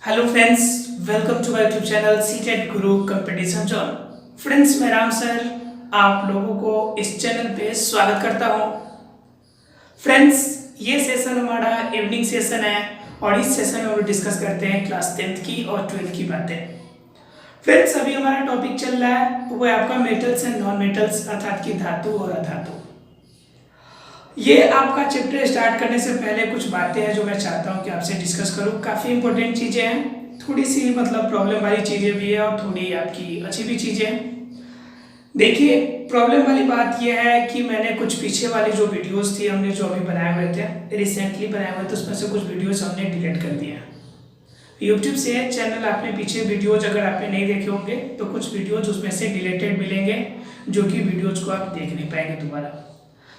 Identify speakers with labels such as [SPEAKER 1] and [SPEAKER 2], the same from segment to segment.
[SPEAKER 1] Hello friends, welcome to my YouTube channel CTET Guru competition zone. Friends, मैं Ram sir आप लोगों को इस चैनल पे स्वागत करता हूं। फ्रेंड्स, ये सेशन हमारा इवनिंग सेशन है और इस सेशन में हम डिस्कस करते हैं क्लास 10th की और 12th की बातें। फ्रेंड्स, अभी हमारा टॉपिक चल रहा है वो है आपका मेटल्स एंड नॉन मेटल्स, अर्थात की धातु और अधातु। ये आपका चैप्टर स्टार्ट करने से पहले कुछ बातें हैं जो मैं चाहता हूँ कि आपसे डिस्कस करूँ। काफ़ी इंपॉर्टेंट चीज़ें हैं, थोड़ी सी मतलब प्रॉब्लम वाली चीज़ें भी है और थोड़ी आपकी अच्छी भी चीज़ें हैं। देखिए, प्रॉब्लम वाली बात यह है कि मैंने कुछ पीछे वाली जो वीडियोस थी हमने जो अभी बनाए हुए थे, रिसेंटली बनाए हुए थे, उसमें से कुछ वीडियोस हमने डिलीट कर दिया। यूट्यूब से चैनल आपने पीछे वीडियोज अगर आपने नहीं देखे होंगे तो कुछ वीडियोज उसमें से डिलीटेड मिलेंगे, जो कि वीडियोज को आप देख नहीं पाएंगे दोबारा।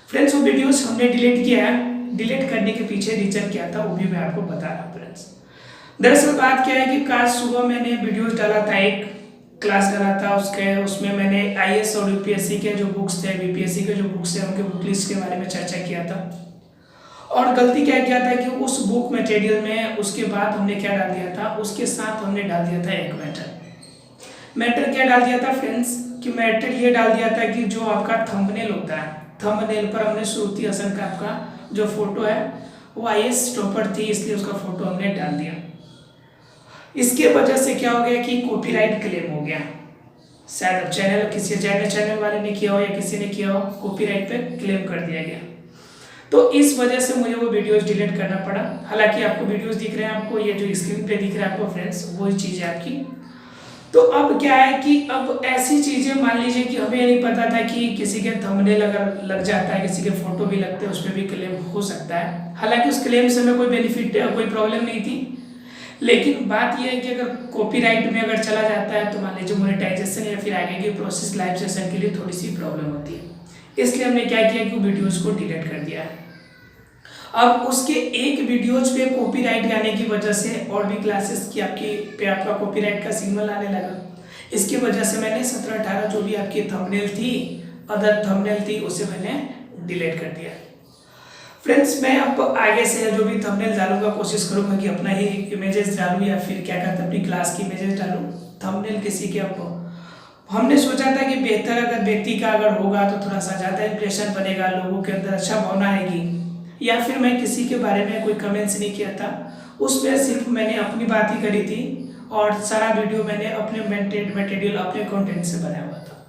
[SPEAKER 1] फ्रेंड्स, वो वीडियोस हमने डिलीट किया है। डिलीट करने के पीछे रीजन क्या था वो भी मैं आपको बता रहा हूँ। फ्रेंड्स, दरअसल बात क्या है कि कल सुबह मैंने वीडियोस डाला था, एक क्लास डाला था, उसमें मैंने आईएएस और यूपीएससी के जो बुक्स थे, बीपीएससी के जो बुक्स थे, उनके बुक लिस्ट के बारे में चर्चा किया था। और गलती क्या किया था कि उस बुक मटेरियल में उसके बाद हमने क्या डाल दिया था, उसके साथ हमने डाल दिया था एक मैटर क्या डाल दिया था फ्रेंड्स, कि मैटर ये डाल दिया था कि जो आपका थंबनेल होता है, थंबनेल पर हमने श्रुति हसन का आपका जो फोटो है वो आईएएस टॉपर थी, इसलिए उसका फोटो हमने डाल दिया। इसके वजह से क्या हो गया कि कॉपीराइट क्लेम हो गया। शायद अब किसी चैनल वाले ने किया हो या किसी ने किया हो, कॉपीराइट पे क्लेम कर दिया गया। तो इस वजह से मुझे वो वीडियोस डिलीट करना पड़ा। हालांकि आपको वीडियोस दिख रहे हैं, आपको ये जो स्क्रीन पे दिख रहा है आपको फ्रेंड्स, वही चीज़ है आपकी। तो अब क्या है कि अब ऐसी चीज़ें, मान लीजिए कि हमें नहीं पता था कि किसी के थंबनेल अगर लग जाता है, किसी के फोटो भी लगते हैं, उसमें भी क्लेम हो सकता है। हालांकि उस क्लेम से हमें कोई बेनिफिट कोई प्रॉब्लम नहीं थी, लेकिन बात यह है कि अगर कॉपीराइट में अगर चला जाता है तो मान लीजिए मोनेटाइजेशन या फिर आगे की प्रोसेस लाइव सेशन के लिए थोड़ी सी प्रॉब्लम होती है। इसलिए हमने क्या किया कि वीडियोज़ को डिलीट कर दिया है। अब उसके एक वीडियोज पे कॉपीराइट आने की वजह से और भी क्लासेस की आपका कॉपीराइट का सिग्नल आने लगा। इसकी वजह से मैंने 17-18 जो भी आपकी थंबनेल थी, अदर थंबनेल थी, उसे मैंने डिलीट कर दिया। फ्रेंड्स, मैं अब आगे से जो भी थंबनेल डालूंगा कोशिश करूंगा कि अपना ही इमेजेस डालूं या फिर क्या कहते हैं अपनी क्लास की इमेजेस डालूं। थंबनेल किसी के अब हमने सोचा था कि बेहतर अगर व्यक्ति का अगर होगा तो थोड़ा सा ज़्यादा इंप्रेशन बनेगा, लोगों के अंदर अच्छा भावना आएगी। या फिर मैं किसी के बारे में कोई कमेंट्स नहीं किया था, उसमें सिर्फ मैंने अपनी बात ही करी थी और सारा वीडियो मैंने अपने मटेरियल अपने कंटेंट से बनाया हुआ था।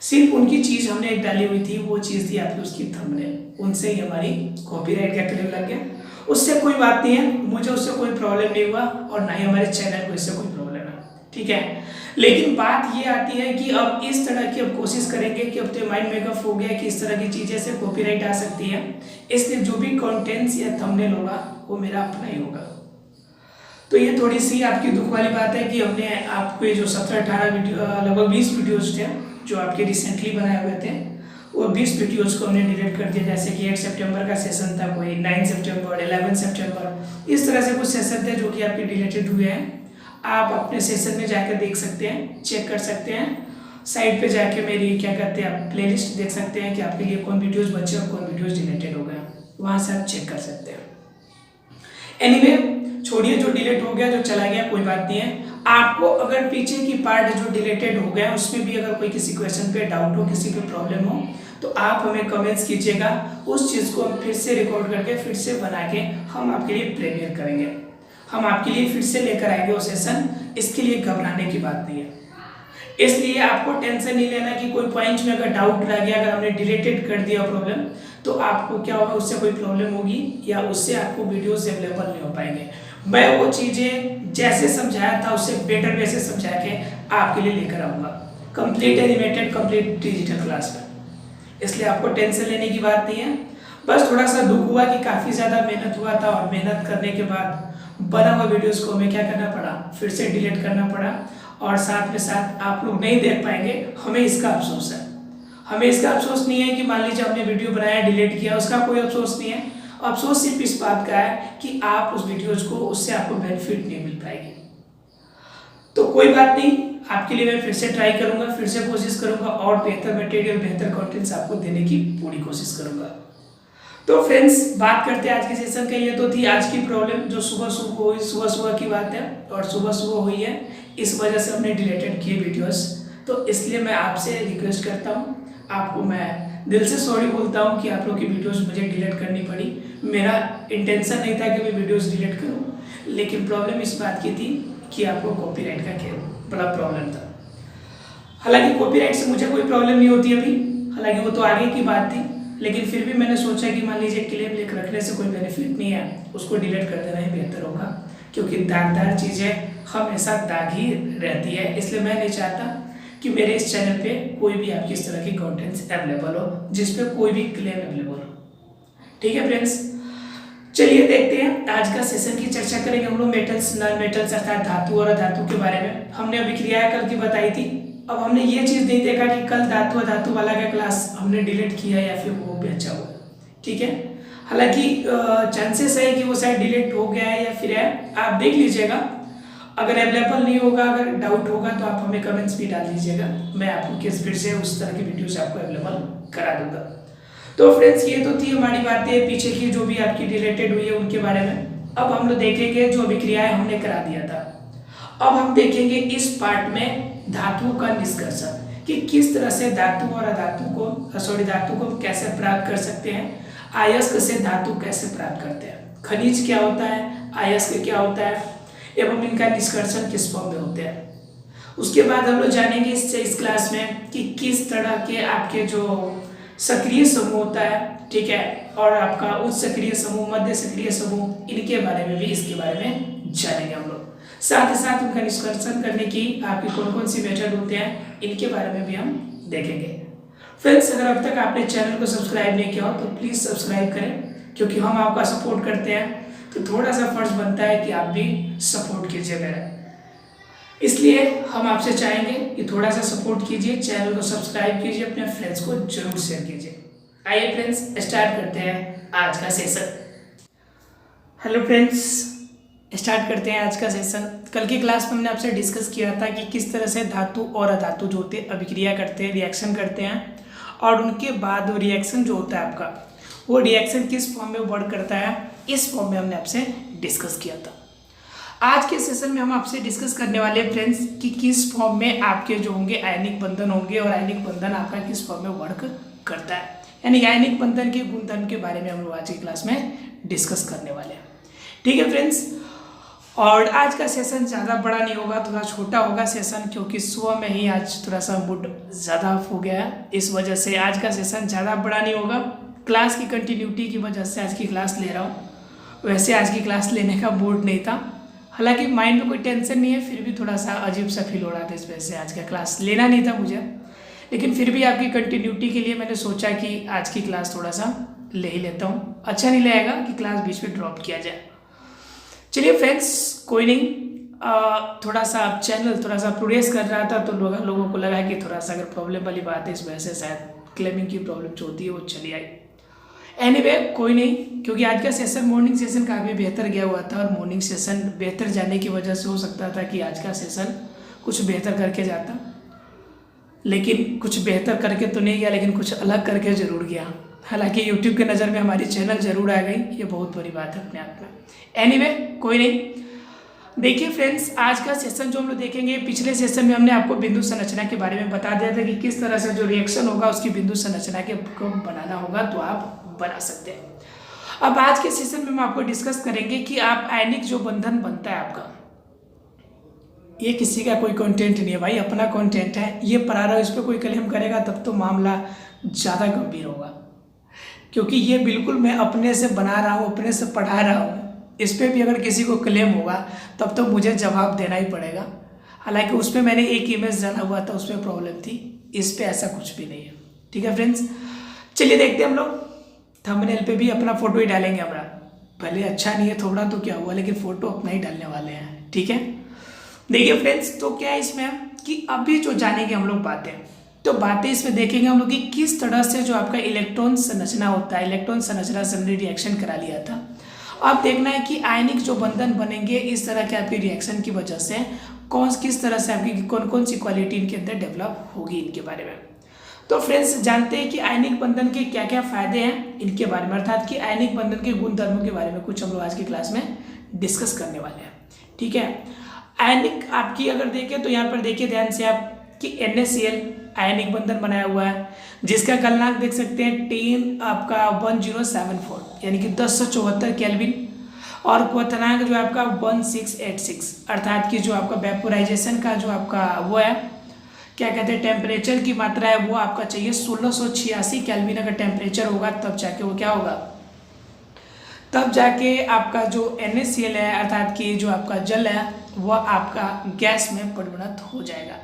[SPEAKER 1] सिर्फ उनकी चीज़ हमने डाली हुई थी, वो चीज़ थी आपकी उसकी थंबनेल, उनसे ही हमारी कॉपीराइट का क्लेम लग गया। उससे कोई बात नहीं है, मुझे उससे कोई प्रॉब्लम नहीं हुआ और ना ही हमारे चैनल को इससे कोई प्रॉब्लम है, ठीक है। लेकिन बात ये आती है कि अब इस तरह की अब कोशिश करेंगे कि अब तो माइंड मेकअप हो गया कि इस तरह की चीज़ें से कॉपीराइट आ सकती है, इसलिए जो भी कंटेंट्स या थंबनेल होगा वो मेरा अपना ही होगा। तो ये थोड़ी सी आपकी दुख वाली बात है कि हमने आपके जो 17-18 वीडियो, लगभग 20 वीडियोज थे जो आपके रिसेंटली बनाए हुए थे, वो 20 वीडियोज को हमने डिलीट कर दिया। जैसे कि 8 सितंबर का सेशन था, कोई 9 सितंबर, 11 सितंबर, इस तरह से कुछ सेशन थे जो कि आपके डिलीटेड हुए हैं। आप अपने सेशन में जाकर देख सकते हैं, चेक कर सकते हैं। साइट पे जाके मेरी क्या कहते हैं आप प्लेलिस्ट देख सकते हैं कि आपके लिए कौन वीडियोस बचे और कौन वीडियोस डिलीटेड हो गए, वहाँ से आप चेक कर सकते हैं। एनीवे, छोड़िए, जो डिलीट हो गया, जो चला गया, कोई बात नहीं है। आपको अगर पीछे की पार्ट जो डिलीटेड हो गया उसमें भी अगर कोई किसी क्वेश्चन पे डाउट हो, किसी पे प्रॉब्लम हो, तो आप हमें कमेंट्स कीजिएगा। उस चीज़ को हम फिर से रिकॉर्ड करके फिर से बना के हम आपके लिए प्रीमियर करेंगे, हम आपके लिए फिर से लेकर आएंगे वो सेशन। इसके लिए घबराने की बात नहीं है, इसलिए आपको टेंशन नहीं लेना कि कोई पॉइंट में अगर डाउट रह गया, अगर हमने डिलीटेड कर दिया प्रॉब्लम, तो आपको क्या होगा, उससे कोई प्रॉब्लम होगी या उससे आपको वीडियोस अवेलेबल नहीं हो पाएंगे। मैं वो चीज़ें जैसे समझाया था उससे बेटर वे से समझा के आपके लिए लेकर आऊँगा, complete animated, complete digital class में। इसलिए आपको टेंशन लेने की बात नहीं है। बस थोड़ा सा दुख हुआ कि काफ़ी ज़्यादा मेहनत हुआ था और मेहनत करने के बाद बना हुआ वीडियोस को हमें क्या करना पड़ा, फिर से डिलीट करना पड़ा, और साथ में साथ आप लोग नहीं देख पाएंगे, हमें इसका अफसोस है। हमें इसका अफसोस नहीं है कि मान लीजिए हमने वीडियो बनाया, डिलीट किया, उसका कोई अफसोस नहीं है। अफसोस सिर्फ इस बात का है कि आप उस वीडियोज को, उससे आपको बेनिफिट नहीं मिल पाएगी। तो कोई बात नहीं, आपके लिए मैं फिर से ट्राई करूंगा, फिर से कोशिश करूंगा और बेहतर मटेरियल, बेहतर कंटेंट्स आपको देने की पूरी कोशिश करूंगा। तो फ्रेंड्स बात करते हैं आज के सेशन का। ये तो थी आज की प्रॉब्लम जो सुबह सुबह हुई, सुबह सुबह की बात है और सुबह सुबह हुई है, इस वजह से हमने डिलीटेड किए वीडियोस। तो इसलिए मैं आपसे रिक्वेस्ट करता हूँ, आपको मैं दिल से सॉरी बोलता हूँ कि आप लोग की वीडियोस मुझे डिलीट करनी पड़ी। मेरा इंटेंशन नहीं था कि मैं वीडियोस डिलीट करूँ, लेकिन प्रॉब्लम इस बात की थी कि आपको कॉपीराइट का बड़ा प्रॉब्लम था। हालांकि कॉपीराइट से मुझे कोई प्रॉब्लम नहीं होती अभी, हालांकि वो तो आगे की बात थी, लेकिन फिर भी मैंने सोचा कि मान लीजिए क्लेम लिख रखने से कोई बेनिफिट नहीं है, उसको डिलीट कर देना ही बेहतर होगा, क्योंकि दागदार चीज़ें हमेशा दाग ही रहती है। इसलिए मैं नहीं चाहता कि मेरे इस चैनल पे कोई भी आपकी इस तरह की कंटेंट्स अवेलेबल हो जिस पे कोई भी क्लेम अवेलेबल हो। ठीक है फ्रेंड्स, चलिए देखते हैं आज का सेशन की चर्चा करेंगे हम लोग मेटल्स, नॉन मेटल्स अर्थात धातु और अधातु के बारे में। हमने अभिक्रियाएं कल की बताई थी। अब हमने ये चीज़ नहीं देखा कि कल धातु अधातु वाला का क्लास हमने डिलीट किया या फिर वो भी अच्छा हुआ। ठीक है, हालांकि चांसेस है कि वो शायद डिलीट हो गया है या फिर है, आप देख लीजिएगा। अगर अवेलेबल नहीं होगा, अगर डाउट होगा तो आप हमें कमेंट्स भी डाल दीजिएगा, मैं आपको किस फिर से उस तरह की वीडियोस आपको अवेलेबल करा दूंगा। तो फ्रेंड्स ये तो थी हमारी बातें पीछे की जो भी आपकी रिलेटेड हुई है उनके बारे में। अब हम लोग देखेंगे जो अभिक्रियाएं हमने करा दिया था। अब हम देखेंगे इस पार्ट में धातुओं का निष्कर्षण कि किस तरह से धातु और अधातु को धातु को कैसे प्राप्त कर सकते हैं, अयस्क से धातु कैसे प्राप्त करते हैं, खनिज क्या होता है, अयस्क क्या होता है एवं इनका निष्कर्षण किस फॉर्म में होते हैं। उसके बाद हम लोग जानेंगे इस क्लास में कि किस तरह के आपके जो सक्रिय समूह होता है, ठीक है, और आपका उच्च सक्रिय समूह, मध्य सक्रिय समूह, इनके बारे में भी इसके बारे में जानेंगे हम लोग। साथ ही साथ उनका निष्कर्षण करने की आपकी कौन कौन सी मेथड होते हैं इनके बारे में भी हम देखेंगे। फ्रेंड्स अगर अब तक आपने चैनल को सब्सक्राइब नहीं किया हो तो प्लीज़ सब्सक्राइब करें, क्योंकि हम आपका सपोर्ट करते हैं तो थोड़ा सा फर्ज बनता है कि आप भी सपोर्ट कीजिए मेरा। इसलिए हम आपसे चाहेंगे कि थोड़ा सा सपोर्ट कीजिए, चैनल को सब्सक्राइब कीजिए, अपने फ्रेंड्स को जरूर शेयर कीजिए। आइए फ्रेंड्स स्टार्ट करते हैं आज का सेशन। हेलो फ्रेंड्स, स्टार्ट करते हैं आज का सेशन। कल की क्लास में हमने आपसे डिस्कस किया था कि किस तरह से धातु और अधातु जो होते हैं अभिक्रिया करते हैं, रिएक्शन करते हैं, और उनके बाद वो रिएक्शन जो होता है आपका, वो रिएक्शन किस फॉर्म में वर्क करता है, इस फॉर्म में हमने आपसे डिस्कस किया था। आज के सेशन में हम आपसे डिस्कस करने वाले हैं फ्रेंड्स कि किस फॉर्म में आपके जो होंगे आयनिक बंधन होंगे और आयनिक बंधन आपका किस फॉर्म में वर्क करता है, यानी आयनिक बंधन के गुणधर्म के बारे में हम लोग आज की क्लास में डिस्कस करने वाले हैं। ठीक है फ्रेंड्स, और आज का सेशन ज़्यादा बड़ा नहीं होगा, थोड़ा छोटा होगा सेशन, क्योंकि सुबह में ही आज थोड़ा सा मूड ज़्यादा ऑफ हो गया है, इस वजह से आज का सेशन ज़्यादा बड़ा नहीं होगा। क्लास की कंटिन्यूटी की वजह से आज की क्लास ले रहा हूँ, वैसे आज की क्लास लेने का मूड नहीं था, हालांकि माइंड में कोई टेंशन नहीं है, फिर भी थोड़ा सा अजीब सा फील हो रहा था, इस वजह से आज का क्लास लेना नहीं था मुझे, लेकिन फिर भी आपकी कंटिन्यूटी के लिए मैंने सोचा कि आज की क्लास थोड़ा सा ले ही लेता हूँ। अच्छा नहीं लगेगा कि क्लास बीच में ड्रॉप किया जाए। चलिए फ्रेंड्स, कोई नहीं, थोड़ा सा चैनल थोड़ा सा प्रोग्रेस कर रहा था तो लोगों को लगा कि थोड़ा सा अगर प्रॉब्लम वाली बात है, इस वजह से शायद क्लेमिंग की प्रॉब्लम जो होती है वो चली आई। एनीवे कोई नहीं, क्योंकि आज का सेशन मॉर्निंग सेशन काफ़ी बेहतर गया हुआ था, और मॉर्निंग सेशन बेहतर जाने की वजह से हो सकता था कि आज का सेशन कुछ बेहतर करके जाता, लेकिन कुछ बेहतर करके तो नहीं गया, लेकिन कुछ अलग करके ज़रूर गया। हालांकि यूट्यूब के नज़र में हमारी चैनल जरूर आ गई, ये बहुत बड़ी बात है अपने आप में। एनीवे कोई नहीं, देखिए फ्रेंड्स आज का सेशन जो हम लोग देखेंगे, पिछले सेशन में हमने आपको बिंदु संरचना के बारे में बता दिया था कि किस तरह से जो रिएक्शन होगा उसकी बिंदु संरचना के को बनाना होगा तो आप बना सकते हैं। अब आज के सेशन में हम आपको डिस्कस करेंगे कि आप आयनिक जो बंधन बनता है आपका, ये किसी का कोई कंटेंट नहीं है भाई, अपना कंटेंट है, ये पढ़ा रहा है, इस पर कोई क्लेम करेगा तब तो मामला ज़्यादा गंभीर होगा, क्योंकि ये बिल्कुल मैं अपने से बना रहा हूँ, अपने से पढ़ा रहा हूँ। इस पर भी अगर किसी को क्लेम होगा तब तो मुझे जवाब देना ही पड़ेगा। हालांकि उस पर मैंने एक इमेज डाला हुआ था, उसमें प्रॉब्लम थी, इस पर ऐसा कुछ भी नहीं है। ठीक है फ्रेंड्स, चलिए देखते हैं हम लोग थंबनेल पे भी अपना फोटो ही डालेंगे हमारा, भले अच्छा नहीं है थोड़ा तो क्या हुआ, लेकिन फोटो अपना ही डालने वाले हैं। ठीक है, देखिए फ्रेंड्स, तो क्या है इसमें कि अभी जो जानेंगे हम लोग बातें इसमें देखेंगे हम लोग कि किस तरह से जो आपका इलेक्ट्रॉन संरचना होता है, इलेक्ट्रॉन संरचना से हमने रिएक्शन करा लिया था। अब देखना है कि आयनिक जो बंधन बनेंगे इस तरह के आपके रिएक्शन की वजह से किस तरह से आपकी कौन कौन सी क्वालिटी इनके अंदर डेवलप होगी, इनके बारे में। तो फ्रेंड्स जानते हैं कि आयनिक बंधन के क्या क्या फायदे हैं इनके बारे में, अर्थात कि आयनिक बंधन के गुण धर्मों के बारे में कुछ हम लोग आज की क्लास में डिस्कस करने वाले हैं। ठीक है, आयनिक आपकी अगर देखें तो यहाँ पर देखिए ध्यान से आप कि NaCl आयनिक बंधन बनाया हुआ है, जिसका गलनांक देख सकते हैं 10 आपका 1074 यानी कि 1074 केल्विन, और क्वथनांक जो आपका 1686 अर्थात कि जो आपका वेपोराइजेशन का जो आपका वो है क्या कहते हैं टेम्परेचर की मात्रा है वो आपका चाहिए 1686 केल्विन। अगर टेम्परेचर होगा तब जाके वो क्या होगा, तब जाके आपका जो NaCl है अर्थात कि जो आपका जल है वह आपका गैस में परिणत हो जाएगा।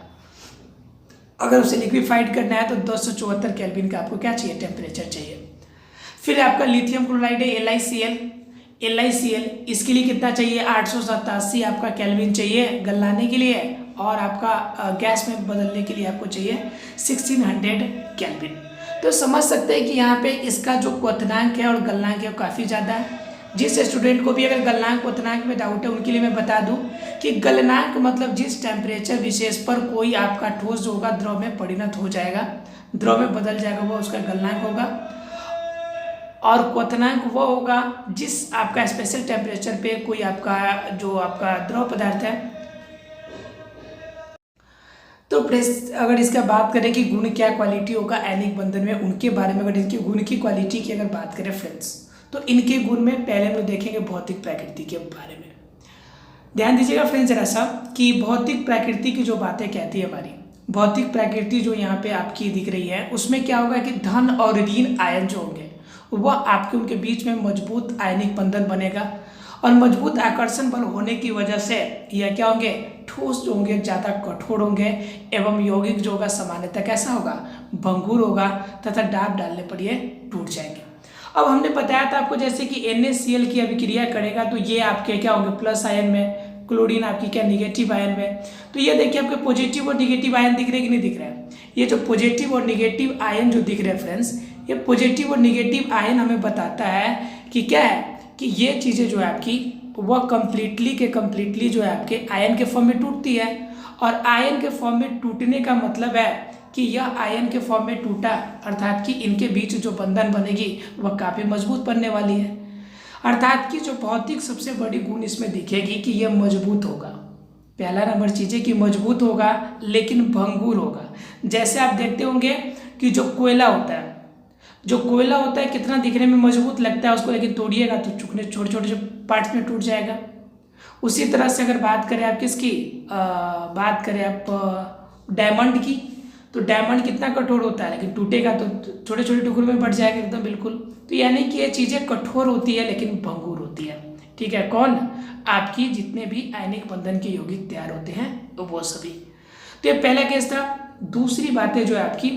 [SPEAKER 1] अगर उसे लिक्विफाइड करना है तो 274 केल्विन का आपको क्या चाहिए, टेम्परेचर चाहिए। फिर आपका लिथियम क्लोराइड है LiCl, इसके लिए कितना चाहिए, 887 आपका केल्विन चाहिए गलाने के लिए, और आपका गैस में बदलने के लिए आपको चाहिए 1600 केल्विन। तो समझ सकते हैं कि यहाँ पे इसका जो क्वथनांक है और गलनांक है काफ़ी ज़्यादा है। जिस स्टूडेंट को भी अगर गलनांक क्वथनांक में डाउट है उनके लिए मैं बता दूं कि गलनांक मतलब जिस टेम्परेचर विशेष पर कोई आपका ठोस जो होगा द्रव में परिणत हो जाएगा, द्रव में बदल जाएगा, वो उसका गलनांक होगा। और क्वथनांक वो होगा जिस आपका स्पेशल टेम्परेचर पे कोई आपका जो आपका द्रव पदार्थ है। तो अगर इसका बात करें कि गुण क्या क्वालिटी होगा आयनिक बंधन में, उनके बारे में अगर इनके गुण की क्वालिटी की अगर बात करें फ्रेंड्स, तो इनके गुण में पहले हम लोग देखेंगे भौतिक प्रकृति के बारे में। ध्यान दीजिएगा फ्रेंड्स जरा सा कि भौतिक प्रकृति की जो बातें कहती है हमारी भौतिक प्रकृति जो यहाँ पे आपकी दिख रही है उसमें क्या होगा कि धन और ऋण आयन जो होंगे वह आपके उनके बीच में मजबूत आयनिक बंधन बनेगा, और मजबूत आकर्षण बल होने की वजह से यह क्या होंगे, ठोस जो होंगे ज़्यादा कठोर होंगे, एवं यौगिक जो होगा सामान्यतः कैसा होगा, भंगुर होगा, तथा दाब डालने पर ये टूट जाएंगे। अब हमने बताया था आपको जैसे कि NaCl की अभिक्रिया करेगा तो ये आपके क्या होंगे, प्लस आयन में, क्लोरीन आपकी क्या निगेटिव आयन में। तो ये देखिए आपके पॉजिटिव और निगेटिव आयन दिख रहे हैं कि नहीं दिख रहा है। ये जो पॉजिटिव और निगेटिव आयन जो दिख रहे हैं फ्रेंड्स, ये पॉजिटिव और निगेटिव आयन हमें बताता है कि क्या है कि ये चीज़ें जो है आपकी वह कम्प्लीटली जो है आपके आयन के फॉर्म में टूटती है, और आयन के फॉर्म में टूटने का मतलब है कि यह आयन के फॉर्म में टूटा अर्थात कि इनके बीच जो बंधन बनेगी वह काफ़ी मजबूत बनने वाली है। अर्थात कि जो भौतिक सबसे बड़ी गुण इसमें दिखेगी कि यह मजबूत होगा। पहला नंबर चीज़ है कि मजबूत होगा लेकिन भंगुर होगा। जैसे आप देखते होंगे कि जो कोयला होता है कितना दिखने में मजबूत लगता है उसको, लेकिन तोड़िएगा तो छोटे छोटे पार्ट्स में टूट जाएगा। उसी तरह से अगर बात करें आप किसकी बात करें आप डायमंड की, तो डायमंड कितना कठोर होता है लेकिन टूटेगा तो छोटे छोटे टुकड़ों में बढ़ जाएगा एकदम बिल्कुल। तो यानी कि ये चीज़ें कठोर होती है लेकिन भंगुर होती है। ठीक है, कौन, आपकी जितने भी आयनिक बंधन के यौगिक तैयार होते हैं तो वो सभी। तो ये पहला केस था। दूसरी बातें जो है आपकी,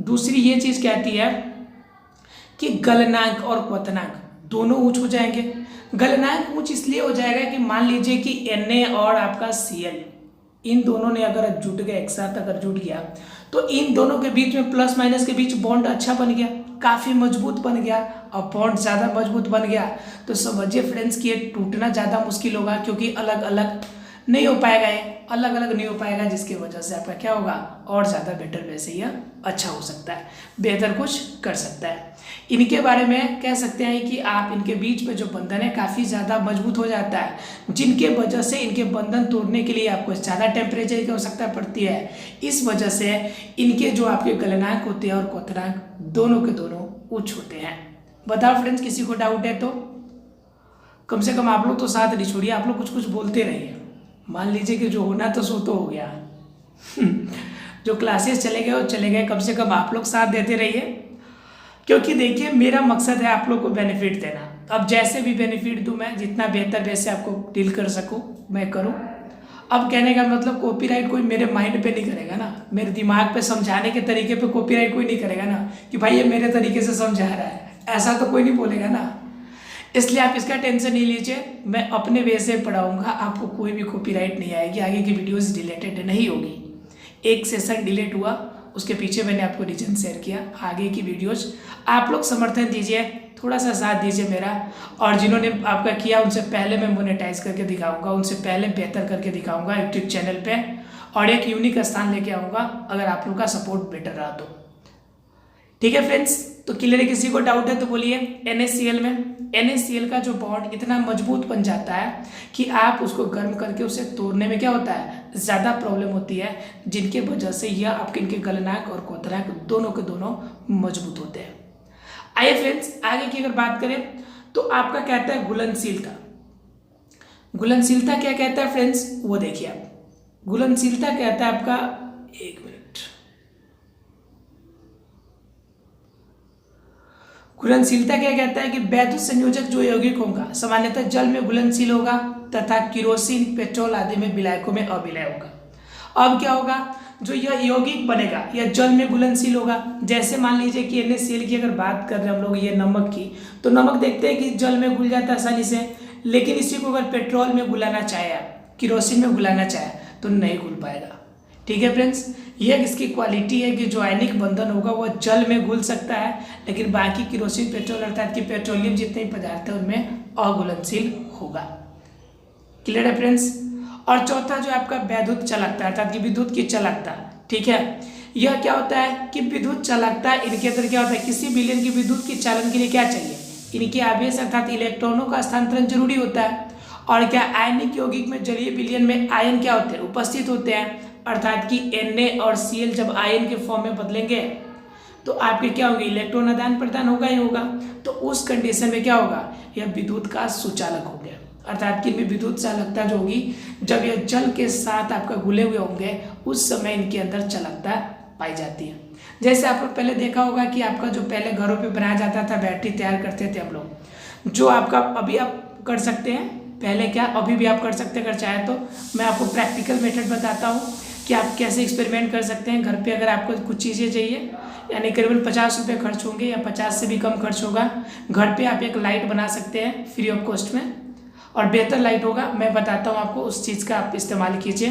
[SPEAKER 1] दूसरी ये चीज़ कहती है कि गलनांक और क्वथनांक दोनों ऊंच हो जाएंगे। गलनांक ऊंच इसलिए हो जाएगा कि मान लीजिए कि Na और आपका Cl इन दोनों ने अगर जुट गए, एक साथ अगर जुट गया तो इन दोनों के बीच में प्लस माइनस के बीच बॉन्ड अच्छा बन गया, काफ़ी मजबूत बन गया, और बॉन्ड ज़्यादा मजबूत बन गया। तो समझिए फ्रेंड्स कि ये टूटना ज़्यादा मुश्किल होगा, क्योंकि अलग अलग नहीं हो पाएगा, ये अलग अलग नहीं हो पाएगा, जिसकी वजह से आपका क्या होगा, और ज़्यादा बेटर वे से यह अच्छा हो सकता है, बेहतर कुछ कर सकता है। इनके बारे में कह सकते हैं कि आप इनके बीच में जो बंधन है काफ़ी ज़्यादा मजबूत हो जाता है, जिनके वजह से इनके बंधन तोड़ने के लिए आपको ज़्यादा टेम्परेचर की आवश्यकता पड़ती है। इस वजह से इनके जो आपके गलनांक होते हैं और क्वथनांक दोनों के दोनों उच्च होते हैं। बताओ फ्रेंड्स, किसी को डाउट है तो कम से कम आप लोग तो साथ नहीं छोड़िए, आप लोग कुछ कुछ बोलते रहिए। मान लीजिए कि जो होना तो सो तो हो गया जो क्लासेस चले गए वो चले गए, कम से कम आप लोग साथ देते रहिए, क्योंकि देखिए मेरा मकसद है आप लोग को बेनिफिट देना। अब जैसे भी बेनिफिट दूं मैं, जितना बेहतर वैसे आपको डील कर सकूं मैं करूं। अब कहने का मतलब कॉपीराइट कोई मेरे माइंड पे नहीं करेगा ना, मेरे दिमाग पे समझाने के तरीके पे कॉपीराइट कोई नहीं करेगा ना कि भाई ये मेरे तरीके से समझा रहा है, ऐसा तो कोई नहीं बोलेगा ना। इसलिए आप इसका टेंशन नहीं लीजिए, मैं अपने वे से पढ़ाऊँगा, आपको कोई भी कॉपीराइट नहीं आएगी, आगे की वीडियोज़ डिलीटेड नहीं होगी। एक सेशन डिलीट हुआ उसके पीछे मैंने आपको रीजन शेयर किया। आगे की वीडियोज आप लोग समर्थन दीजिए, थोड़ा सा साथ दीजिए मेरा, और जिन्होंने आपका किया उनसे पहले मैं मोनेटाइज करके दिखाऊंगा, उनसे पहले बेहतर करके दिखाऊंगा यूट्यूब चैनल पे, और एक यूनिक स्थान लेके आऊँगा अगर आप लोग का सपोर्ट बेटर रहा तो। ठीक है फ्रेंड्स, तो क्लियर है? किसी को डाउट है तो बोलिए। NaCl में NaCl का जो बॉन्ड इतना मजबूत बन जाता है कि आप उसको गर्म करके उसे तोड़ने में क्या होता है, ज़्यादा प्रॉब्लम होती है, जिनके वजह से यह आपके इनके गलनांक और क्वथनांक दोनों के दोनों मजबूत होते हैं। आइए फ्रेंड्स, आगे की अगर बात करें तो आपका कहता है घुलनशीलता। घुलनशीलता क्या कहता है फ्रेंड्स, वो देखिए आप। घुलनशीलता कहता है आपका, एक मिनट, घुलनशीलता क्या कहता है कि वैद्युत संयोजक जो यौगिक होगा सामान्यतः जल में घुलनशील होगा तथा किरोसिन, पेट्रोल आदि में विलायकों में अविलय होगा। अब क्या होगा, जो यह यौगिक बनेगा यह जल में घुलनशील होगा। जैसे मान लीजिए कि NaCl की अगर बात कर रहे हैं हम लोग ये नमक की, तो नमक देखते हैं कि जल में घुल जाता है आसानी से, लेकिन इसी को अगर पेट्रोल में घुलाना चाहे, किरोसिन में घुलाना चाहे तो नहीं घुल पाएगा। ठीक है फ्रेंड्स, यह इसकी क्वालिटी है कि जो आयनिक बंधन होगा वह जल में घुल सकता है, लेकिन बाकी किरोसिन, पेट्रोल अर्थात कि पेट्रोलियम जितने पदार्थ है उनमें अघुलनशील होगा। क्लियर है फ्रेंड्स? और चौथा जो आपका वैद्युत चालकता अर्थात कि विद्युत की चालकता, ठीक है, यह क्या होता है कि विद्युत चालकता इनके अंदर क्या होता है, किसी विलयन की विद्युत के चालन के लिए क्या चाहिए, इनके आवेश अर्थात इलेक्ट्रॉनों का स्थानांतरण जरूरी होता है। और क्या आयनिक यौगिक में जलीय विलयन में आयन क्या होते हैं, उपस्थित होते हैं, अर्थात कि Na और Cl जब आयन के फॉर्म में बदलेंगे तो आपके क्या होंगे, इलेक्ट्रॉन आदान प्रदान होगा ही होगा। तो उस कंडीशन में क्या होगा, यह विद्युत का सुचालक हो गया, अर्थात कि इनमें विद्युत चालकता जो होगी जब यह जल के साथ आपका घुले हुए होंगे उस समय इनके अंदर चालकता पाई जाती है। जैसे आप लोग पहले देखा होगा कि आपका जो पहले घरों पे बनाया जाता था, बैटरी तैयार करते थे हम लोग, जो आपका अभी आप कर सकते हैं, पहले क्या अभी भी आप कर सकते हैं अगर चाहे तो। मैं आपको प्रैक्टिकल मेथड बताता हूँ कि आप कैसे एक्सपेरिमेंट कर सकते हैं घर पे। अगर आपको कुछ चीज़ें चाहिए, यानी करीबन 50 रुपये खर्च होंगे या 50 से भी कम खर्च होगा, घर पे आप एक लाइट बना सकते हैं फ्री ऑफ कॉस्ट में, और बेहतर लाइट होगा। मैं बताता हूँ आपको, उस चीज़ का आप इस्तेमाल कीजिए।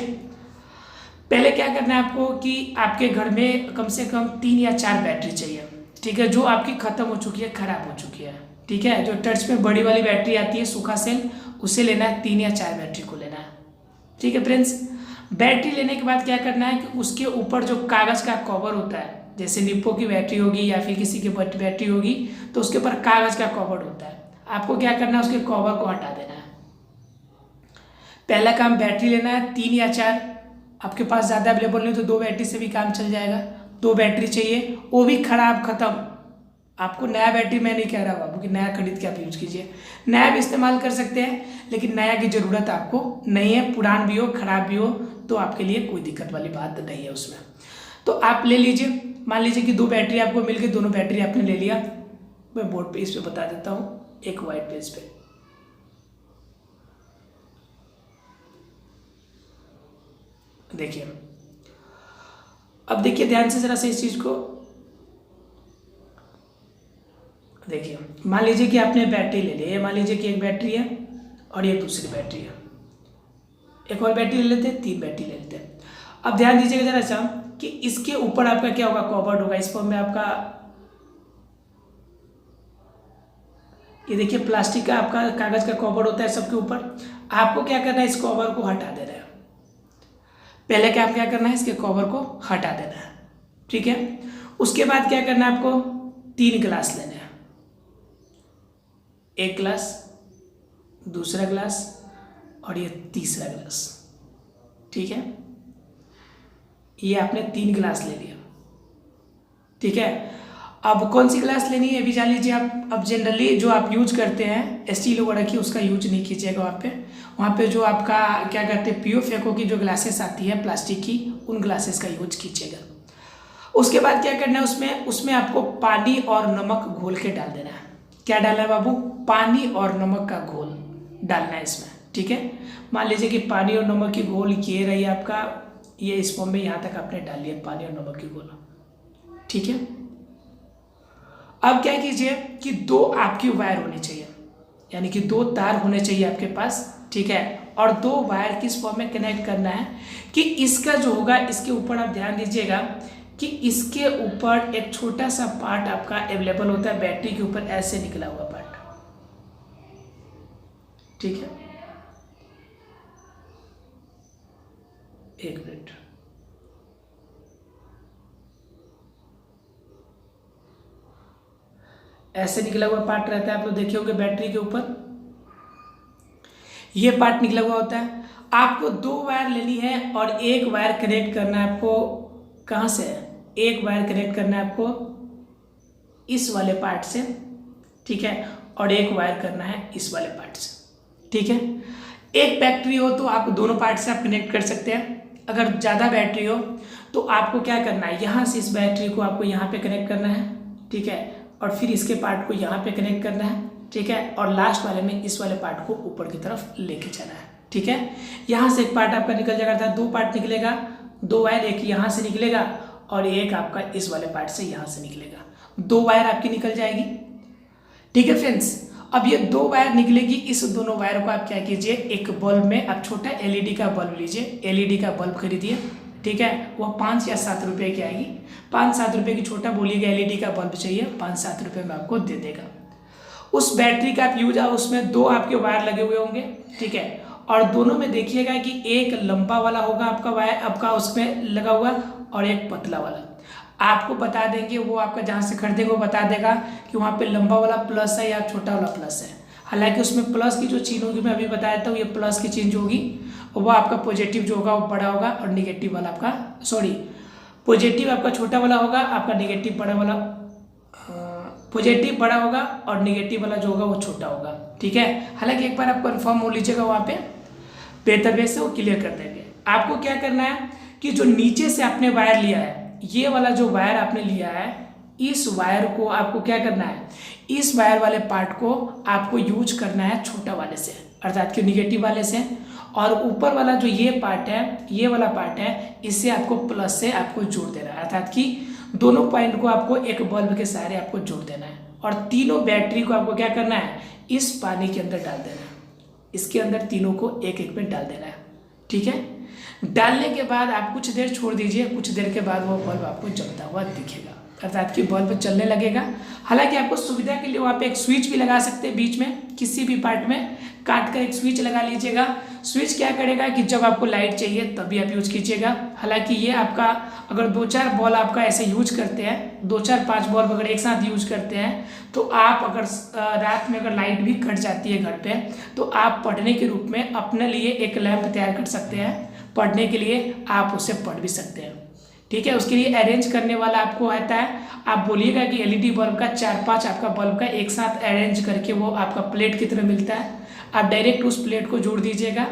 [SPEAKER 1] पहले क्या करना है आपको कि आपके घर में कम से कम 3 या 4 बैटरी चाहिए, ठीक है, जो आपकी ख़त्म हो चुकी है, ख़राब हो चुकी है। ठीक है, जो टच में बड़ी वाली बैटरी आती है सूखा सेल, उसे लेना है, 3 या 4 बैटरी को लेना है। ठीक है फ्रेंड्स, बैटरी लेने के बाद क्या करना है कि उसके ऊपर जो कागज़ का कवर होता है, जैसे निप्पो की बैटरी होगी या फिर किसी की बैटरी होगी, तो उसके ऊपर कागज़ का कवर होता है। आपको क्या करना है, उसके कवर को हटा देना है। पहला काम बैटरी लेना है 3 या 4, आपके पास ज़्यादा अवेलेबल नहीं तो 2 बैटरी से भी काम चल जाएगा। 2 बैटरी चाहिए, वो भी खराब खत्म। आपको नया बैटरी मैं नहीं कह रहा बाबू कि नया खरीद के आप यूज कीजिए, नया भी इस्तेमाल कर सकते हैं, लेकिन नया की ज़रूरत आपको नहीं है। पुरान भी हो, खराब भी हो, तो आपके लिए कोई दिक्कत वाली बात नहीं है उसमें। तो आप ले लीजिए, मान लीजिए कि 2 बैटरी आपको मिल गई, दोनों बैटरी आपने ले लिया। मैं बोर्ड पे इस पे बता देता हूँ, एक वाइट पेज पे। देखिए, अब देखिए ध्यान से जरा से इस चीज़ को देखिए। मान लीजिए कि आपने बैटरी ले ली, मान लीजिए कि एक बैटरी है और ये दूसरी बैटरी है, एक और बैटरी ले लेते हैं, 3 बैटरी ले लेते हैं। अब ध्यान दीजिएगा जरा सा कि इसके ऊपर आपका क्या होगा, कवर्ड होगा। इस फॉर्म में आपका ये देखिए प्लास्टिक का आपका कागज का कवर होता है सबके ऊपर। आपको क्या करना है, इस कवर को हटा देना है। पहले क्या करना है, इसके कवर को हटा देना है। ठीक है, उसके बाद क्या करना है, आपको 3 गिलास लेने हैं। एक गिलास, दूसरा गिलास और ये तीसरा गिलास। ठीक है, ये आपने 3 गिलास ले लिया। ठीक है, अब कौन सी गिलास लेनी है अभी जान लीजिए आप। अब जनरली जो आप यूज करते हैं स्टील वगैरह की, उसका यूज नहीं कीजिएगा वहाँ पे जो आपका क्या कहते हैं पियो फेको की जो ग्लासेस आती है प्लास्टिक की, उन ग्लासेस का यूज कीजिएगा। उसके बाद क्या करना है, उसमें आपको पानी और नमक घोल के डाल देना है। क्या डालना है बाबू, पानी और नमक का घोल डालना है इसमें। ठीक है, मान लीजिए कि पानी और नमक की घोल ये रही आपका, ये इस फॉर्म में यहाँ तक आपने डाल लिया पानी और नमक की घोल। ठीक है, अब क्या कीजिए कि 2 आपकी वायर होनी चाहिए, यानी कि 2 तार होने चाहिए आपके पास। ठीक है, और 2 वायर किस फॉर्म में कनेक्ट करना है कि इसका जो होगा, इसके ऊपर आप ध्यान दीजिएगा कि इसके ऊपर एक छोटा सा पार्ट आपका अवेलेबल होता है बैटरी के ऊपर, ऐसे निकला हुआ पार्ट। ठीक है, एक मिनट, ऐसे निकला हुआ पार्ट रहता है, आप लोग देखे होंगे बैटरी के ऊपर ये पार्ट निकला हुआ होता है। आपको 2 वायर लेनी है और एक वायर कनेक्ट करना है आपको, कहाँ से है, एक वायर कनेक्ट करना है आपको इस वाले पार्ट से, ठीक है, और एक वायर करना है इस वाले पार्ट से, ठीक है। एक बैटरी हो तो आप दोनों पार्ट से आप कनेक्ट कर सकते हैं। अगर ज़्यादा बैटरी हो तो आपको क्या करना है, यहाँ से इस बैटरी को आपको यहाँ पे कनेक्ट करना है, ठीक है, और फिर इसके पार्ट को यहाँ पे कनेक्ट करना है, ठीक है, और लास्ट वाले में इस वाले पार्ट को ऊपर की तरफ लेके जाना है, ठीक है। यहाँ से एक पार्ट आपका निकल जाएगा, 2 पार्ट निकलेगा, 2 वायर, एक यहाँ से निकलेगा और एक आपका इस वाले पार्ट से यहाँ से निकलेगा, 2 वायर आपकी निकल जाएगी, ठीक है फ्रेंड्स। अब ये 2 वायर निकलेगी, इस दोनों वायर को आप क्या कीजिए, एक बल्ब में आप छोटा एलईडी का बल्ब लीजिए, एलईडी का बल्ब खरीदिए, ठीक है, वो 5 या 7 रुपये की आएगी, 5-7 रुपये की छोटा बोलिएगा एलईडी का बल्ब चाहिए, 5-7 रुपये में आपको दे देगा। उस बैटरी का आप यूज है, उसमें 2 आपके वायर लगे हुए होंगे, ठीक है, और दोनों में देखिएगा कि एक लंबा वाला होगा आपका वायर आपका उसमें लगा हुआ और एक पतला वाला। आपको बता देंगे, वो आपका जहाँ से खरीदेंगे वो बता देगा कि वहाँ पे लंबा वाला प्लस है या छोटा वाला प्लस है। हालांकि उसमें प्लस की जो चिन्ह होगी, मैं अभी बताया था, ये प्लस की चिन्ह जो होगी वो आपका पॉजिटिव जो होगा वो बड़ा होगा और निगेटिव वाला आपका, सॉरी, पॉजिटिव आपका छोटा वाला होगा, आपका निगेटिव बड़ा वाला, पॉजिटिव बड़ा होगा और निगेटिव वाला जो होगा वो छोटा होगा, ठीक है। हालांकि एक बार आप कंफर्म हो लीजिएगा, वहाँ पे बेहतर वे से वो क्लियर कर देंगे। आपको क्या करना है कि जो नीचे से आपने वायर लिया है, ये वाला जो वायर आपने लिया है, इस वायर को आपको क्या करना है, इस वायर वाले पार्ट को आपको यूज करना है छोटा वाले से, अर्थात कि निगेटिव वाले से, और ऊपर वाला जो ये पार्ट है, ये वाला पार्ट है, इससे आपको प्लस से आपको जोड़ देना है, अर्थात कि दोनों पॉइंट को आपको एक बल्ब के सहारे आपको जोड़ देना है। और तीनों बैटरी को आपको क्या करना है, इस पानी के अंदर डाल देना है, इसके अंदर तीनों को एक एक में डाल देना है, ठीक है। डालने के बाद आप कुछ देर छोड़ दीजिए, कुछ देर के बाद वो बल्ब आपको जलता हुआ दिखेगा, अर्थात कि बल्ब चलने लगेगा। हालांकि आपको सुविधा के लिए वहाँ पे एक स्विच भी लगा सकते हैं, बीच में किसी भी पार्ट में काट कर एक स्विच लगा लीजिएगा। स्विच क्या करेगा कि जब आपको लाइट चाहिए तभी आप यूज कीजिएगा। हालांकि ये आपका अगर 2-4 बल्ब आपका ऐसे यूज करते हैं, 2-4-5 बल्ब अगर एक साथ यूज करते हैं, तो आप अगर रात में अगर लाइट भी कट जाती है घर पे, तो आप पढ़ने के रूप में अपने लिए एक लैंप तैयार कर सकते हैं, पढ़ने के लिए आप उससे पढ़ भी सकते हैं, ठीक है। उसके लिए अरेंज करने वाला आपको आता है, आप बोलिएगा कि एलईडी बल्ब का 4-5 आपका बल्ब का एक साथ अरेंज करके वो आपका प्लेट की तरह मिलता है, आप डायरेक्ट उस प्लेट को जोड़ दीजिएगा।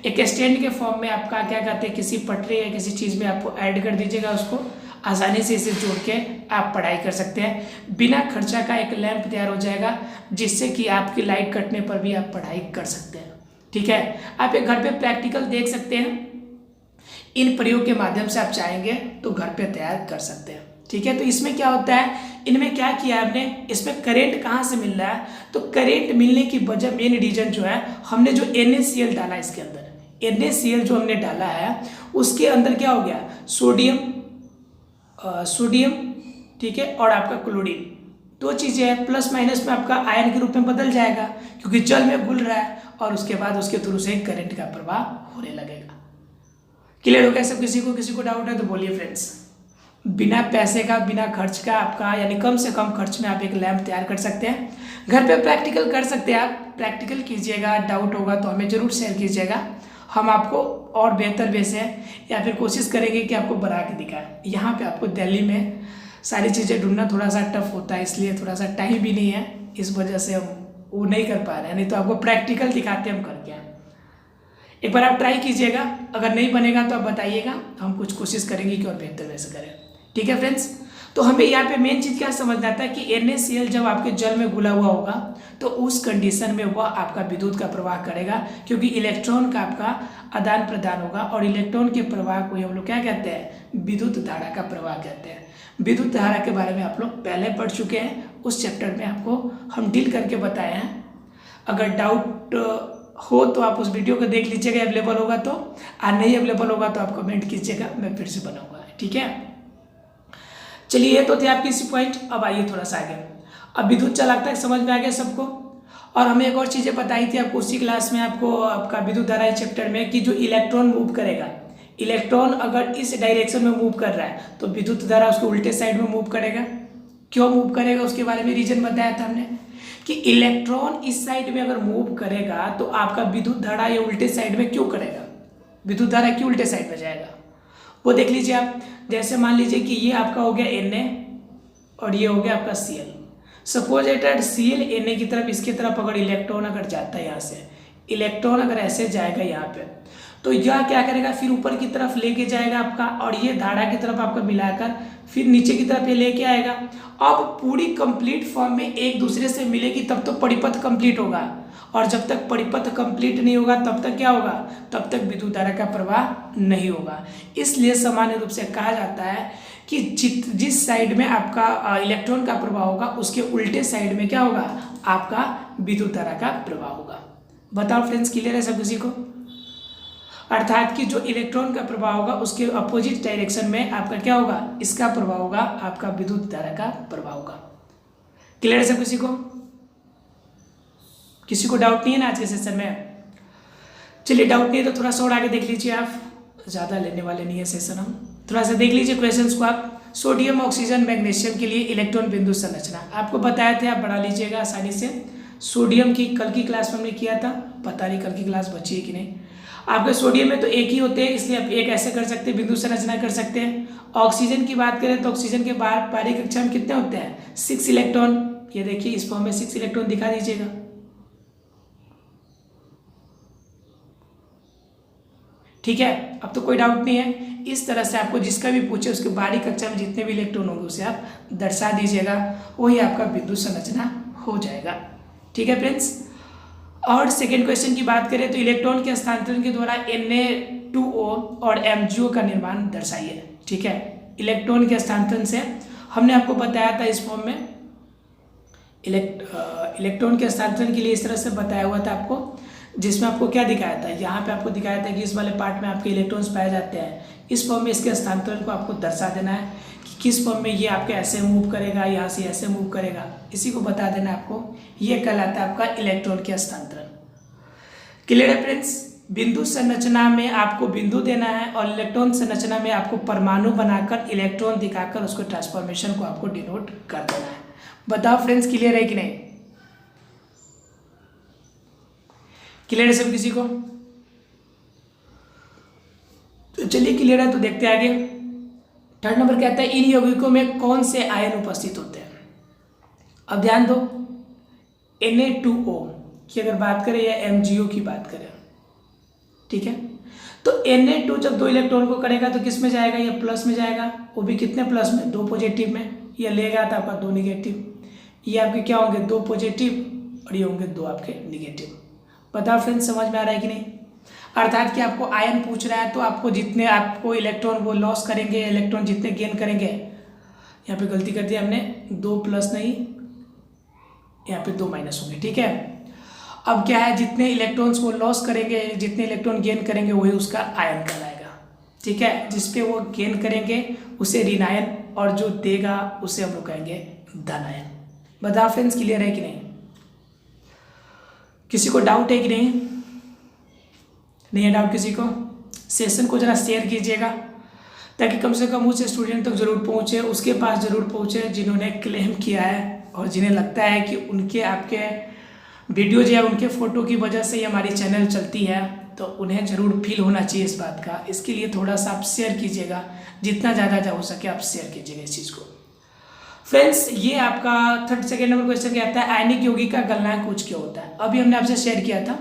[SPEAKER 1] एक स्टैंड के फॉर्म में आपका क्या कहते हैं, किसी पटरी या किसी चीज़ में आपको ऐड कर दीजिएगा, उसको आसानी से इसे जोड़ के आप पढ़ाई कर सकते हैं। बिना खर्चा का एक लैंप तैयार हो जाएगा, जिससे कि आपकी लाइट कटने पर भी आप पढ़ाई कर सकते हैं, ठीक है। आप एक घर पे प्रैक्टिकल देख सकते हैं, इन प्रयोग के माध्यम से आप चाहेंगे तो घर पे तैयार कर सकते हैं, ठीक है। तो इसमें क्या होता है, इनमें क्या किया आपने, इसमें करंट कहाँ से मिल रहा है, तो करंट मिलने की वजह मेन रीजन जो है, हमने जो NaCl डाला है इसके अंदर, NaCl जो हमने डाला है उसके अंदर क्या हो गया, सोडियम, ठीक है, और आपका क्लोरीन, 2 चीज़ें हैं, प्लस माइनस में आपका आयन के रूप में बदल जाएगा, क्योंकि जल में घुल रहा है, और उसके बाद उसके थ्रू से करंट का प्रवाह होने लगेगा। क्लियर हो गया सब? किसी को डाउट है तो बोलिए फ्रेंड्स। बिना पैसे का, बिना खर्च का आपका, यानी कम से कम खर्च में आप एक लैंप तैयार कर सकते हैं, घर पे प्रैक्टिकल कर सकते हैं। आप प्रैक्टिकल कीजिएगा, डाउट होगा तो हमें ज़रूर शेयर कीजिएगा, हम आपको और बेहतर वे से या फिर कोशिश करेंगे कि आपको बना के दिखाएं। यहाँ पे आपको दिल्ली में सारी चीज़ें ढूंढना थोड़ा सा टफ होता है, इसलिए थोड़ा सा टाइम भी नहीं है, इस वजह से हम वो नहीं कर पा रहे हैं, नहीं तो आपको प्रैक्टिकल दिखाते हम करके। एक बार आप ट्राई कीजिएगा, अगर नहीं बनेगा तो आप बताइएगा, हम कुछ कोशिश करेंगे कि और बेहतर वैसे करें, ठीक है फ्रेंड्स। तो हमें यहाँ पे मेन चीज़ क्या समझना आता है कि NaCl जब आपके जल में घुला हुआ होगा तो उस कंडीशन में वह आपका विद्युत का प्रवाह करेगा, क्योंकि इलेक्ट्रॉन का आपका आदान प्रदान होगा, और इलेक्ट्रॉन के प्रवाह को हम लोग क्या कहते हैं, विद्युत धारा का प्रवाह कहते हैं। विद्युत धारा के बारे में आप लोग पहले पढ़ चुके हैं, उस चैप्टर में आपको हम डील करके बताए हैं। अगर डाउट हो तो आप उस वीडियो को देख लीजिएगा, अवेलेबल होगा तो, और नहीं अवेलेबल होगा तो आप कमेंट कीजिएगा, मैं फिर से बनाऊंगा, ठीक है। चलिए, ये तो थे आपके इसी पॉइंट। अब आइए थोड़ा सा आगे, अब विद्युत चालकता समझ में आ गया सबको, और हमें एक और चीज़ें बताई थी आपको उसी क्लास में, आपको आपका विद्युत धारा चैप्टर में, कि जो इलेक्ट्रॉन मूव करेगा, इलेक्ट्रॉन अगर इस डायरेक्शन में मूव कर रहा है तो विद्युत धारा उसके उल्टे साइड में मूव करेगा, क्यों मूव करेगा उसके बारे में रीजन बताया था हमने कि इलेक्ट्रॉन इस साइड में अगर मूव करेगा तो आपका विद्युत धारा ये उल्टे साइड में क्यों करेगा, विद्युत धारा क्यों उल्टे साइड में जाएगा वो देख लीजिए आप। जैसे मान लीजिए कि ये आपका हो गया Na और ये हो गया आपका Cl। Suppose at Cl Na की तरफ इसकी तरफ अगर इलेक्ट्रॉन अगर जाता है यहाँ से, इलेक्ट्रॉन अगर ऐसे जाएगा यहाँ पे, तो यह क्या करेगा फिर ऊपर की तरफ लेके जाएगा आपका, और ये धारा की तरफ आपका मिलाकर फिर नीचे की तरफ ये लेके आएगा। अब पूरी कंप्लीट फॉर्म में एक दूसरे से मिलेगी तब तो परिपथ कंप्लीट होगा, और जब तक परिपथ कंप्लीट नहीं होगा तब तक क्या होगा, तब तक विद्युत धारा का प्रवाह नहीं होगा। इसलिए सामान्य रूप से कहा जाता है कि जिस साइड में आपका इलेक्ट्रॉन का प्रवाह होगा उसके उल्टे साइड में क्या होगा, आपका विद्युत धारा का प्रवाह होगा। बताओ फ्रेंड्स, क्लियर है सब किसी को? अर्थात कि जो इलेक्ट्रॉन का प्रवाह होगा उसके अपोजिट डायरेक्शन में आपका क्या होगा, इसका प्रवाह होगा, आपका विद्युत धारा का प्रवाह होगा। क्लियर है सब किसी को? किसी को डाउट नहीं है ना आज के सेशन में? चलिए डाउट नहीं है तो थोड़ा सा और आगे देख लीजिए आप, ज़्यादा लेने वाले नहीं है सेशन हम। थोड़ा सा देख लीजिए क्वेश्चंस को आप। सोडियम, ऑक्सीजन, मैग्नीशियम के लिए इलेक्ट्रॉन बिंदु संरचना आपको बताए थे, आप बढ़ा लीजिएगा आसानी से। सोडियम की कल की क्लास में हमने किया था, पता नहीं कल की क्लास बची है कि नहीं। आपके सोडियम में तो एक ही होते हैं, इसलिए आप एक ऐसे कर सकते हैं, बिंदु संरचना कर सकते हैं। ऑक्सीजन की बात करें तो ऑक्सीजन के बाहरी कक्षा में कितने होते हैं, 6 इलेक्ट्रॉन। ये देखिए इस फॉर्म में 6 इलेक्ट्रॉन दिखा दीजिएगा। ठीक है, अब तो कोई डाउट नहीं है। इस तरह से आपको जिसका भी पूछे उसके बाहरी कक्षा में जितने भी इलेक्ट्रॉन होंगे उसे आप दर्शा दीजिएगा, वही आपका बिंदु संरचना हो जाएगा। ठीक है फ्रेंड्स। और सेकेंड क्वेश्चन की बात करें तो इलेक्ट्रॉन के हस्तांतरण के द्वारा Na2O और MgO का निर्माण दर्शाइए। ठीक है, इलेक्ट्रॉन के हस्तांतरण से हमने आपको बताया था इस फॉर्म में, इलेक्ट्रॉन के हस्तांतरण के लिए इस तरह से बताया हुआ था आपको, जिसमें आपको क्या दिखाया था, यहाँ पे आपको दिखाया था कि इस वाले पार्ट में आपके इलेक्ट्रॉन्स पाए जाते हैं। इस फॉर्म में इसके हस्तांतरण को आपको दर्शा देना है कि किस फॉर्म में ये आपके ऐसे मूव करेगा, यहाँ से ऐसे मूव करेगा, इसी को बता देना आपको। ये कहलाता है आपका इलेक्ट्रॉन के हस्तांतरण। क्लियर है फ्रेंड्स? बिंदु संरचना में आपको बिंदु देना है और इलेक्ट्रॉन संरचना में आपको परमाणु बनाकर इलेक्ट्रॉन दिखाकर उसको ट्रांसफॉर्मेशन को आपको डिनोट कर देना है। बताओ फ्रेंड्स, क्लियर है कि नहीं? क्लियर है सब किसी को? तो चलिए क्लियर है तो देखते हैं आगे। थर्ड नंबर कहता है इन यौगिकों में कौन से आयन उपस्थित होते हैं। अब ध्यान दो, Na2O की अगर बात करें या MgO की बात करें, ठीक है, तो Na2 जब 2 इलेक्ट्रॉन को करेगा तो किस में जाएगा, ये प्लस में जाएगा, वो भी कितने प्लस में, 2 पॉजिटिव में। ये लेगा तो आपका 2 निगेटिव। ये आपके क्या होंगे, 2 पॉजिटिव और ये होंगे 2 आपके निगेटिव। बताओ फ्रेंड्स, समझ में आ रहा है कि नहीं? अर्थात कि आपको आयन पूछ रहा है तो आपको जितने आपको इलेक्ट्रॉन वो लॉस करेंगे, इलेक्ट्रॉन जितने गेन करेंगे, यहाँ पे गलती कर दिया हमने, 2 प्लस नहीं, यहाँ पे 2 माइनस होंगे। ठीक है, अब क्या है, जितने इलेक्ट्रॉन्स वो लॉस करेंगे, जितने इलेक्ट्रॉन गेन करेंगे वही उसका आयन कहलाएगा। ठीक है, जिसपे वो गेन करेंगे उसे ऋण आयन और जो देगा उसे हम लोग कहेंगे धन आयन। बताओ फ्रेंड्स, क्लियर है कि नहीं? किसी को डाउट है कि नहीं? नहीं है डाउट किसी को? सेशन को जरा शेयर कीजिएगा ताकि कम से कम उस स्टूडेंट तक जरूर पहुंचे, उसके पास जरूर पहुंचे जिन्होंने क्लेम किया है और जिन्हें लगता है कि उनके आपके वीडियोज या उनके फ़ोटो की वजह से ही हमारी चैनल चलती है, तो उन्हें ज़रूर फील होना चाहिए इस बात का। इसके लिए थोड़ा सा आप शेयर कीजिएगा, जितना ज़्यादा हो सके आप शेयर कीजिएगा इस चीज़ को। फ्रेंड्स, ये आपका सेकेंड नंबर क्वेश्चन कहता है आयनिक यौगिक का गलनांक उच्च क्यों होता है। अभी हमने आपसे शेयर किया था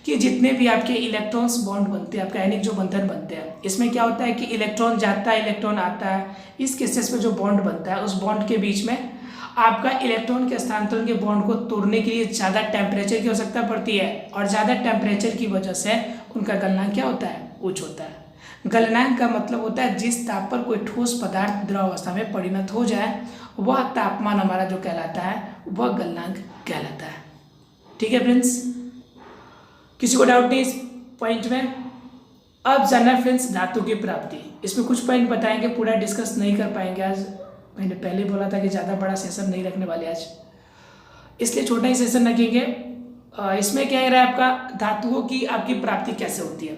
[SPEAKER 1] कि जितने भी आपके इलेक्ट्रॉन्स बॉन्ड बनते हैं, आपके आयनिक जो बंधन बनते हैं, इसमें क्या होता है कि इलेक्ट्रॉन जाता है, इलेक्ट्रॉन आता है। इस केसेस में जो बॉन्ड बनता है उस बॉन्ड के बीच में आपका इलेक्ट्रॉन के हस्तांतरण के बॉन्ड को तोड़ने के लिए ज़्यादा टेम्परेचर की आवश्यकता पड़ती है, और ज़्यादा टेम्परेचर की वजह से उनका गलनांक क्या होता है, उच्च होता है। गलनांक का मतलब होता है जिस ताप पर कोई ठोस पदार्थ द्रव अवस्था में परिणत हो जाए, वह तापमान हमारा जो कहलाता है वह गलनांक कहलाता है। ठीक है फ्रेंड्स, किसी को डाउट नहीं इस पॉइंट में? अब जानना फ्रेंड्स धातु की प्राप्ति, इसमें कुछ पॉइंट बताएंगे, पूरा डिस्कस नहीं कर पाएंगे आज। मैंने पहले बोला था कि ज़्यादा बड़ा सेशन नहीं रखने वाले आज, इसलिए छोटा ही सेशन रखेंगे। इसमें क्या रहा है आपका, धातुओं की आपकी प्राप्ति कैसे होती है।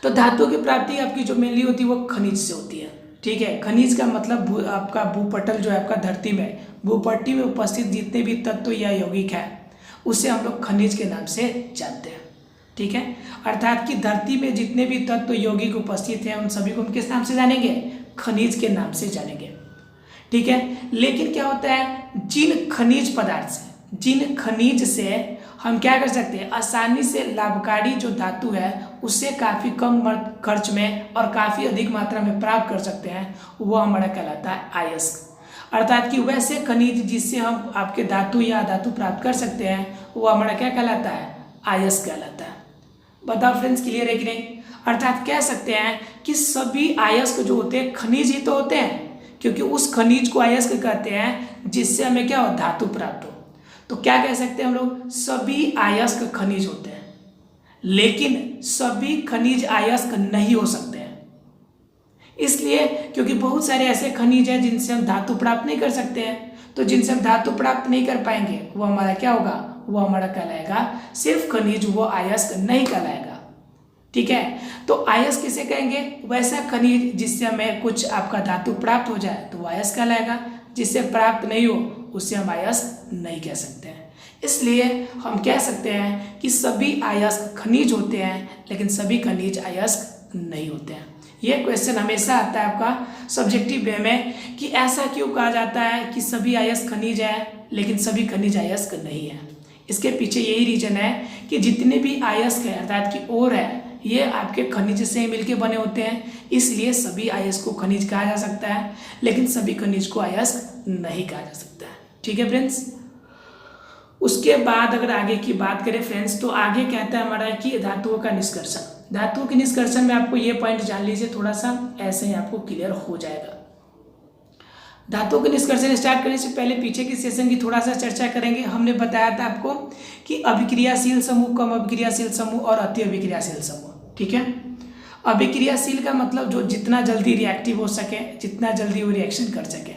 [SPEAKER 1] तो धातुओं की प्राप्ति आपकी जो मेनली होती है वो खनिज से होती है। ठीक है, खनिज का मतलब आपका भूपटल जो है आपका धरती में, भूपट्टी में उपस्थित जितने भी तत्व या यौगिक है उसे हम लोग खनिज के नाम से जानते हैं। ठीक है, अर्थात कि धरती में जितने भी तत्व यौगिक उपस्थित हैं उन सभी को हम किस नाम से जानेंगे? खनिज के नाम से जानेंगे। ठीक है, लेकिन क्या होता है, जिन खनिज से हम क्या कर सकते हैं, आसानी से लाभकारी जो धातु है उससे काफ़ी कम खर्च में और काफ़ी अधिक मात्रा में प्राप्त कर सकते हैं, वो हमारा कहलाता है अयस्क। अर्थात कि वैसे खनिज जिससे हम आपके धातु या अधातु प्राप्त कर सकते हैं वो हमारा क्या कहलाता है? अयस्क कहलाता है। बताओ फ्रेंड्स, क्लियर है कि नहीं? अर्थात कह सकते हैं कि सभी अयस्क जो होते हैं खनिज ही तो होते हैं, क्योंकि उस खनिज को अयस्क कहते हैं जिससे हमें क्या हो, धातु प्राप्त हो। तो क्या कह सकते हैं हम लोग, सभी अयस्क खनिज होते हैं, लेकिन सभी खनिज अयस्क नहीं हो सकते हैं। इसलिए क्योंकि बहुत सारे ऐसे खनिज हैं जिनसे हम धातु प्राप्त नहीं कर सकते हैं, तो जिनसे हम धातु प्राप्त नहीं कर पाएंगे वो हमारा क्या होगा, वो हमारा कहलाएगा सिर्फ खनिज, वो अयस्क नहीं कहलाएगा। ठीक है, तो अयस्क किसे कहेंगे? वैसा खनिज जिससे हमें कुछ आपका धातु प्राप्त हो जाए तो वो अयस्क कहलाएगा, जिससे प्राप्त नहीं हो उससे हम अयस्क नहीं कह सकते हैं। इसलिए हम कह सकते हैं कि सभी अयस्क खनिज होते हैं, लेकिन सभी खनिज अयस्क नहीं होते हैं। ये क्वेश्चन हमेशा आता है आपका सब्जेक्टिव वे में कि ऐसा क्यों कहा जाता है कि सभी अयस्क खनिज है लेकिन सभी खनिज अयस्क नहीं है। इसके पीछे यही रीजन है कि जितने भी अयस्क है अर्थात कि ओर है ये आपके खनिज से मिलके बने होते हैं, इसलिए सभी अयस्क को खनिज कहा जा सकता है, लेकिन सभी खनिज को अयस्क नहीं कहा जा सकता है। ठीक है फ्रेंड्स, उसके बाद अगर आगे की बात करें फ्रेंड्स, तो आगे कहता है हमारा कि धातुओं का निष्कर्षण। धातुओं के निष्कर्षण में आपको ये पॉइंट जान लीजिए, थोड़ा सा ऐसे ही आपको क्लियर हो जाएगा। धातुओं के निष्कर्षण स्टार्ट करने से पहले पीछे की सेशन की थोड़ा सा चर्चा करेंगे। हमने बताया था आपको कि अभिक्रियाशील समूह, कम अभिक्रियाशील समूह और अति अभिक्रियाशील समूह। ठीक है, अभिक्रियाशील का मतलब जो जितना जल्दी रिएक्टिव हो सके, जितना जल्दी वो रिएक्शन कर सके।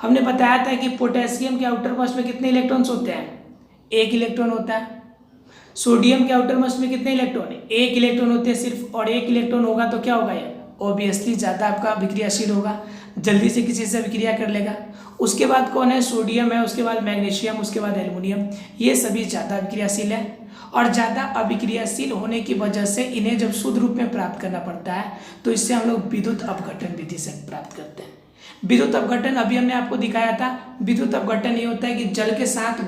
[SPEAKER 1] हमने बताया था कि पोटेशियम के आउटर मोस्ट में कितने इलेक्ट्रॉन्स होते हैं? 1 इलेक्ट्रॉन होता है। सोडियम के आउटर मोस्ट में कितने इलेक्ट्रॉन है? 1 इलेक्ट्रॉन होते हैं सिर्फ, और 1 इलेक्ट्रॉन होगा तो क्या होगा, ये ऑब्वियसली ज़्यादा आपका अभिक्रियाशील होगा, जल्दी से किसी से अभिक्रिया कर लेगा। उसके बाद कौन है? सोडियम है, उसके बाद मैग्नीशियम, उसके बाद एल्युमिनियम, ये सभी ज़्यादा अभिक्रियाशील है। और ज़्यादा अभिक्रियाशील होने की वजह से इन्हें जब शुद्ध रूप में प्राप्त करना पड़ता है तो इससे हम लोग विद्युत अपघटन विधि से प्राप्त करते हैं। विद्युत अपघटन अभी हमने आपको दिखाया था। विद्युत अपघटन ये होता है कि जल के साथ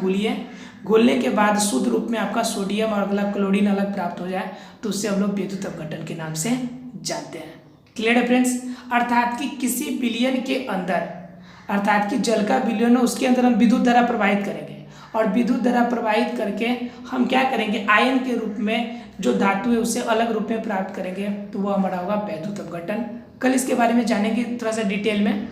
[SPEAKER 1] घुलने के बाद शुद्ध रूप में आपका सोडियम और अलग क्लोरीन अलग प्राप्त हो जाए तो उससे हम लोग विद्युत अपघटन के नाम से जानते हैं। क्लियर है फ्रेंड्स? अर्थात कि किसी विलयन के अंदर, अर्थात कि जल का विलयन है उसके अंदर हम विद्युत धारा प्रवाहित करेंगे, और विद्युत धारा प्रवाहित करके हम क्या करेंगे, आयन के रूप में जो धातु है उसे अलग रूप में प्राप्त करेंगे, तो वो हमारा होगा विद्युत अपघटन। कल इसके बारे में जानेंगे थोड़ा सा डिटेल में।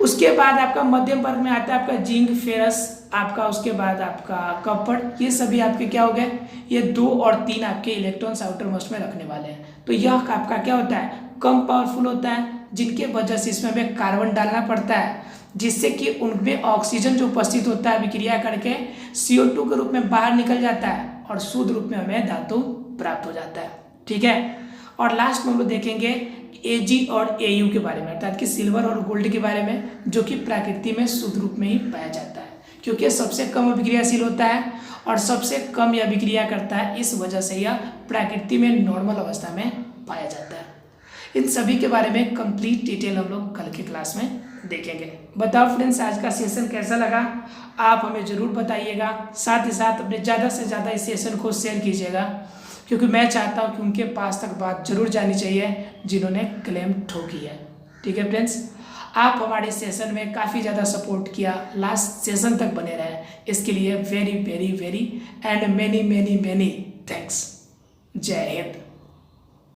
[SPEAKER 1] उसके बाद आपका मध्यम वर्ग में आता है आपका जिंक, फेरस, आपका उसके बाद आपका कॉपर, ये सभी आपके क्या हो गए, ये 2 और 3 आपके इलेक्ट्रॉन्स आउटर मोस्ट में रखने वाले हैं। तो यह आपका क्या होता है, कम पावरफुल होता है, जिनके वजह से इसमें हमें कार्बन डालना पड़ता है, जिससे कि उनमें ऑक्सीजन जो उपस्थित होता है अभिक्रिया करके CO2 के रूप में बाहर निकल जाता है और शुद्ध रूप में हमें धातु प्राप्त हो जाता है। ठीक है, और लास्ट में हम लोग देखेंगे Ag और Au के बारे में, अर्थात कि सिल्वर और गोल्ड के बारे में, जो कि प्रकृति में शुद्ध रूप में ही पाया जाता है, क्योंकि सबसे कम अभिक्रियाशील होता है और सबसे कम यह अभिक्रिया करता है, इस वजह से यह प्रकृति में नॉर्मल अवस्था में पाया जाता है। इन सभी के बारे में कंप्लीट डिटेल हम लोग कल के क्लास में देखेंगे। बताओ फ्रेंड्स, आज का सेशन कैसा लगा, आप हमें ज़रूर बताइएगा। साथ ही साथ अपने ज़्यादा से ज़्यादा इस सेशन को शेयर कीजिएगा, क्योंकि मैं चाहता हूं कि उनके पास तक बात जरूर जानी चाहिए जिन्होंने क्लेम ठोकी है। ठीक है फ्रेंड्स, आप हमारे सेशन में काफ़ी ज़्यादा सपोर्ट किया, लास्ट सेशन तक बने रहे, इसके लिए very very very and many many many thanks. जय हिंद।